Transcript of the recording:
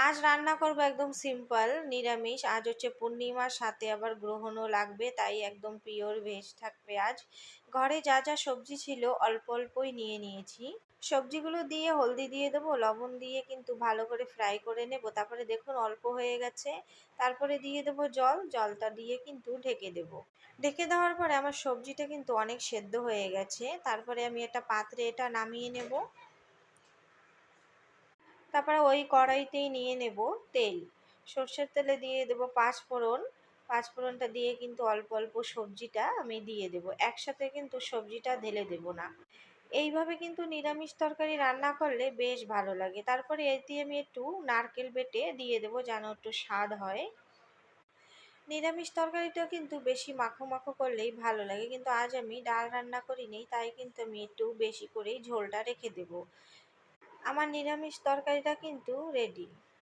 আজ রান্না করব একদম সিম্পল নিরামিষ। আজ হচ্ছে পূর্ণিমার, সাথে আবার গ্রহণও লাগবে, তাই একদম পিওর ভেজ থাকবে আজ। ঘরে যা যা সবজি ছিল অল্প অল্পই নিয়ে নিয়েছি। সবজিগুলো দিয়ে হলদি দিয়ে দেবো, লবণ দিয়ে কিন্তু ভালো করে ফ্রাই করে নেব। তারপরে দেখুন অল্প হয়ে গেছে। তারপরে দিয়ে দেবো জল, জলটা দিয়ে কিন্তু ঢেকে দেবো। ঢেকে দেওয়ার পরে আমার সবজিটা কিন্তু অনেক সেদ্ধ হয়ে গেছে। তারপরে আমি একটা পাত্রে এটা নামিয়ে নেব। তারপরে ওই কড়াইতেই নিয়ে নেব তেল। সর্ষের তেলে দিয়ে দেব পাঁচফোড়ন। পাঁচফোড়নটা দিয়ে কিন্তু অল্প অল্প সবজিটা আমি দিয়ে দেব, একসাথে কিন্তু সবজিটা ঢেলে দেব না। এইভাবে কিন্তু নিরামিষ তরকারি রান্না করলে বেশ ভালো লাগে। তারপরে এতে আমি একটু নারকেল বেটে দিয়ে দেবো যেন একটু স্বাদ হয়। নিরামিষ তরকারিটা কিন্তু বেশি মাখো মাখো করলেই ভালো লাগে, কিন্তু আজ আমি ডাল রান্না করিনি, তাই কিন্তু আমি একটু বেশি করেই ঝোলটা রেখে দেব। আমার নিরামিষ তরকারিটা কিন্তু রেডি।